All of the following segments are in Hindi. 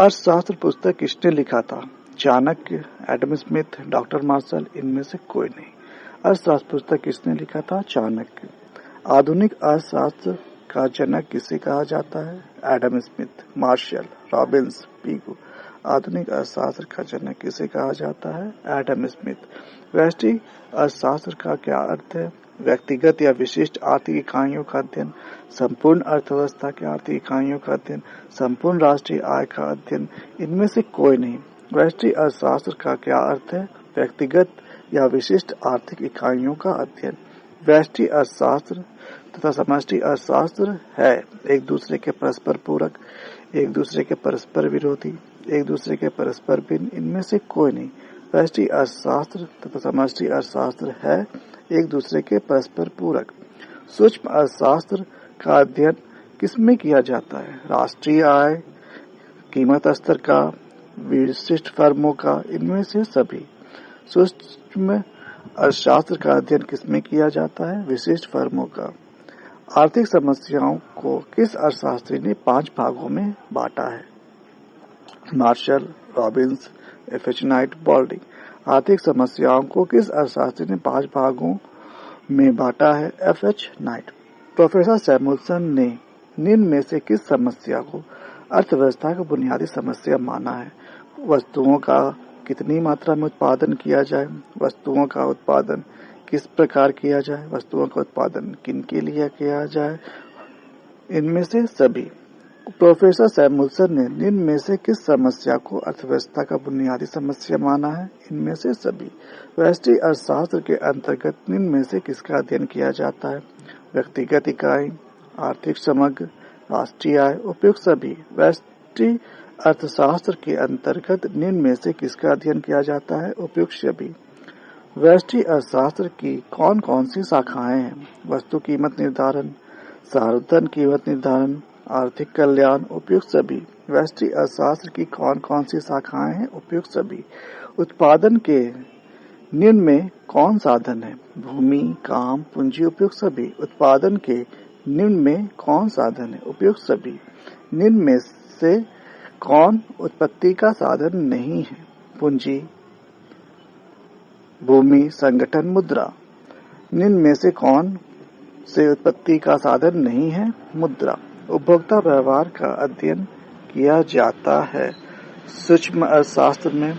अर्थशास्त्र पुस्तक किसने लिखा था? Chanakya, Adam Smith, doctor Marshall, इनमें से कोई नहीं। अर्थशास्त्र पुस्तक किसने लिखा था? चाणक्य। आधुनिक अर्थशास्त्र का जनक किसे कहा जाता है? Adam Smith, Marshall, Robbins, Pigou. आधुनिक अर्थशास्त्र का जनक किसे कहा जाता है? Adam Smith. व्यष्टि अर्थशास्त्र का क्या अर्थ है? व्यक्तिगत या विशिष्ट आर्थिक इकाइयों का अध्ययन, संपूर्ण अर्थव्यवस्था की आर्थिक इकाइयों का अध्ययन, संपूर्ण राष्ट्रीय आय का अध्ययन, इनमें से कोई नहीं। व्यष्टि अर्थशास्त्र का क्या अर्थ है? व्यक्तिगत या विशिष्ट आर्थिक इकाइयों का अध्ययन। व्यष्टि अर्थशास्त्र तथा समष्टि अर्थशास्त्र है एक दूसरे के परस्पर पूरक, एक दूसरे के परस्पर विरोधी, एक दूसरे के परस्पर भिन्न, इनमें से कोई नहीं। व्यष्टि अर्थशास्त्र तथा समष्टि अर्थशास्त्र है एक दूसरे के परस्पर पूरक। सूक्ष्म अर्थशास्त्र का अध्ययन किसमें किया जाता है? राष्ट्रीय आय, कीमत स्तर का, विशिष्ट फर्मों का, इनमें से सभी। सूक्ष्म अर्थशास्त्र का अध्ययन किसमें किया जाता है? विशिष्ट फर्मों का। आर्थिक समस्याओं को किस अर्थशास्त्री ने 5 भागों में बांटा है? Marshall, Robbins, F H. Knight, Boulding. आर्थिक समस्याओं को किस अर्थशास्त्री ने 5 भागों में बांटा है? एफ.एच. नाइट। प्रोफेसर सैमुअल्सन ने निम्न में से किस समस्या को अर्थव्यवस्था का बुनियादी समस्या माना है? वस्तुओं का कितनी मात्रा में उत्पादन किया जाए, वस्तुओं का उत्पादन किस प्रकार किया जाए, वस्तुओं का उत्पादन किन के लिए किया जाए, इनमें से सभी। प्रोफेसर सैमुअल्सन ने निम्न में से किस समस्या को अर्थव्यवस्था का बुनियादी समस्या माना है? इनमें से सभी। व्यष्टि अर्थशास्त्र के अंतर्गत निम्न में से किसका अध्ययन किया जाता है? व्यक्तिगत इकाई, आर्थिक समग्र, राष्ट्रीय आय, उपयुक्त सभी। व्यष्टि अर्थशास्त्र के अंतर्गत निम्न में से किसका अध्ययन किया जाता है? उपयुक्त सभी। व्यष्टि अर्थशास्त्र की कौन कौन सी शाखाएं हैं? वस्तु कीमत निर्धारण, सार्वधन कीमत निर्धारण, आर्थिक कल्याण, उपयुक्त सभी। व्यष्टि अर्थशास्त्र की कौन कौन सी शाखाएं हैं? उपयुक्त सभी। उत्पादन के निम्न में कौन साधन है? भूमि, काम, पूंजी, उपयुक्त सभी। उत्पादन के निम्न में कौन साधन है? उपयुक्त सभी। निम्न में से कौन उत्पत्ति का साधन नहीं है? पूंजी, भूमि, संगठन, मुद्रा। निम्न में से कौन से उत्पत्ति का साधन नहीं है? मुद्रा। उपभोक्ता व्यवहार का अध्ययन किया जाता है सूक्ष्म अर्थशास्त्र में,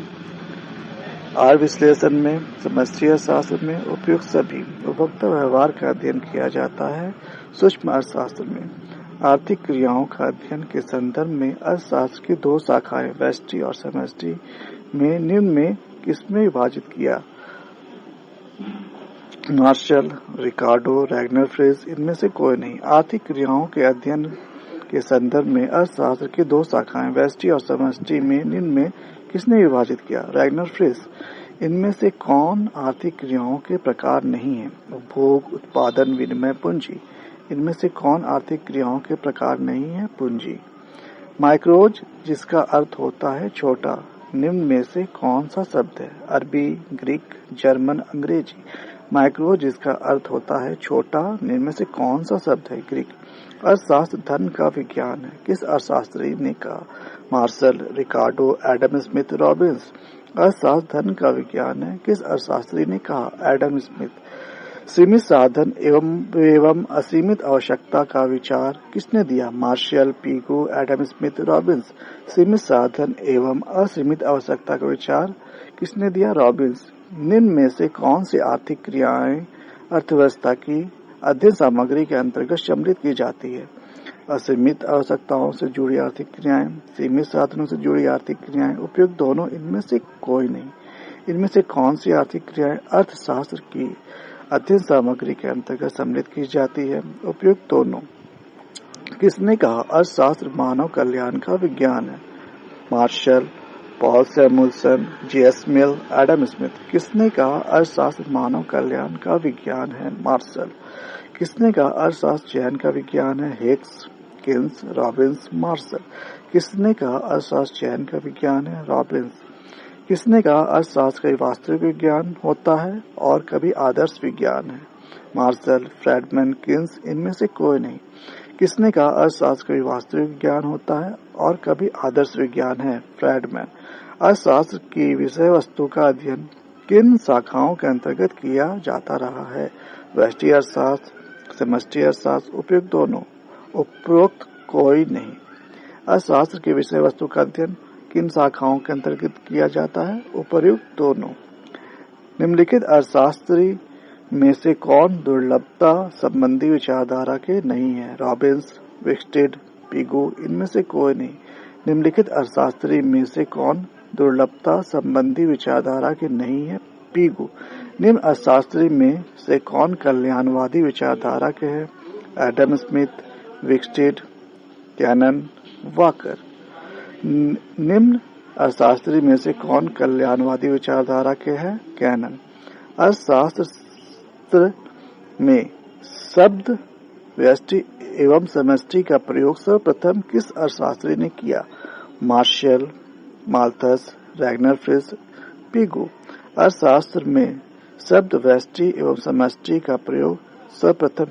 आय विश्लेषण में, समष्टि अर्थशास्त्र में, उपयुक्त सभी। उपभोक्ता व्यवहार का अध्ययन किया जाता है सूक्ष्म अर्थशास्त्र में। आर्थिक क्रियाओं का अध्ययन के संदर्भ में अर्थशास्त्र की 2 शाखाएं व्यष्टि और समष्टि में निम्न में किसमें विभाजित किया? मार्शल, रिकार्डो, रैगनर फ्रिज, इनमें से कोई नहीं। आर्थिक क्रियाओं के अध्ययन के संदर्भ में अर्थशास्त्र की 2 शाखाएं व्यष्टि और समष्टि में निम्न में किसने विभाजित किया? Ragnar fridge. इनमें से कौन आर्थिक क्रियाओं के प्रकार नहीं है? उपभोग, उत्पादन, विनिमय, पूंजी। इनमें से कौन आर्थिक क्रियाओं के प्रकार नहीं है? पूंजी। माइक्रोज, जिसका अर्थ होता है छोटा, निम्न में से कौन सा शब्द है? अरबी, ग्रीक, जर्मन, अंग्रेजी। माइक्रो जिसका अर्थ होता है छोटा, निम्न में से कौन सा शब्द है? ग्रीक। अर्थशास्त्र धन का विज्ञान है, किस अर्थशास्त्री ने कहा? Marshall, Ricardo, Adam Smith, Robbins. अर्थशास्त्र धन का विज्ञान है, किस अर्थशास्त्री ने कहा? Adam Smith. सीमित साधन एवं असीमित आवश्यकता का विचार किसने दिया? Marshall, Pigou, Adam Smith, Robbins. सीमित साधन एवं असीमित आवश्यकता का विचार किसने दिया? रॉबिन्स। निम्न में से कौन सी आर्थिक क्रियाएं अर्थव्यवस्था की अध्ययन सामग्री के अंतर्गत सम्मिलित की जाती है? असीमित आवश्यकताओं से जुड़ी आर्थिक क्रियाएं, सीमित साधनों से जुड़ी आर्थिक क्रियाएं, उपयुक्त दोनों, इनमें से कोई नहीं। इनमें से कौन सी आर्थिक क्रियाएं अर्थशास्त्र की अध्ययन सामग्री के अंतर्गत सम्मिलित की जाती है? उपयुक्त दोनों। किसने कहा अर्थशास्त्र मानव कल्याण का विज्ञान है? Marshall, Paul Samuelson, J S. Mill, Adam Smith. किसने कहा अर्थशास्त्र मानव कल्याण का विज्ञान है? मार्शल। किसने कहा अर्थशास्त्र चयन का विज्ञान है? Hicks, Keynes, Robbins, Marshall. किसने कहा अर्थशास्त्र चयन का विज्ञान है? रॉबिन्स। किसने कहा अर्थशास्त्र कभी वास्तविक विज्ञान होता है और कभी आदर्श विज्ञान है? मार्शल, फ्रेडमैन, किन्स, इनमें से कोई नहीं। किसने कहा अर्थशास्त्र कभी वास्तविक विज्ञान होता है और कभी आदर्श विज्ञान है? फ्रेडमैन। अर्थशास्त्र की विषय वस्तु का अध्ययन किन शाखाओं के अंतर्गत किया जाता रहा है? व्यष्टि अर्थशास्त्र, समष्टि अर्थशास्त्र, उपयुक्त दोनों, उपरोक्त कोई नहीं। अर्थशास्त्र की विषय वस्तु का अध्ययन किन शाखाओं के अंतर्गत किया जाता है? उपयुक्त दोनों। निम्नलिखित अर्थशास्त्री में से कौन दुर्लभता संबंधी विचारधारा के नहीं है? रॉबिन्स, विक्स्टेड, पिगू, इनमें से कोई नहीं। निम्नलिखित अर्थशास्त्री में से कौन दुर्लभता संबंधी विचारधारा के नहीं है? पिगू। निम्न अर्थशास्त्री में से कौन कल्याणवादी विचारधारा के हैं? Adam Smith, Wicksteed, Cannan, Walker. निम्न अर्थशास्त्री में से कौन कल्याणवादी विचारधारा के हैं? कैनन। अर्थशास्त्र में शब्द व्यष्टि एवं समष्टि का प्रयोग सर्वप्रथम किस अर्थशास्त्री ने किया? Marshall, Malthus, Ragnar Frisch, Pigou. अर्थशास्त्र में शब्द व्यष्टि एवं समष्टि का प्रयोग सर्वप्रथम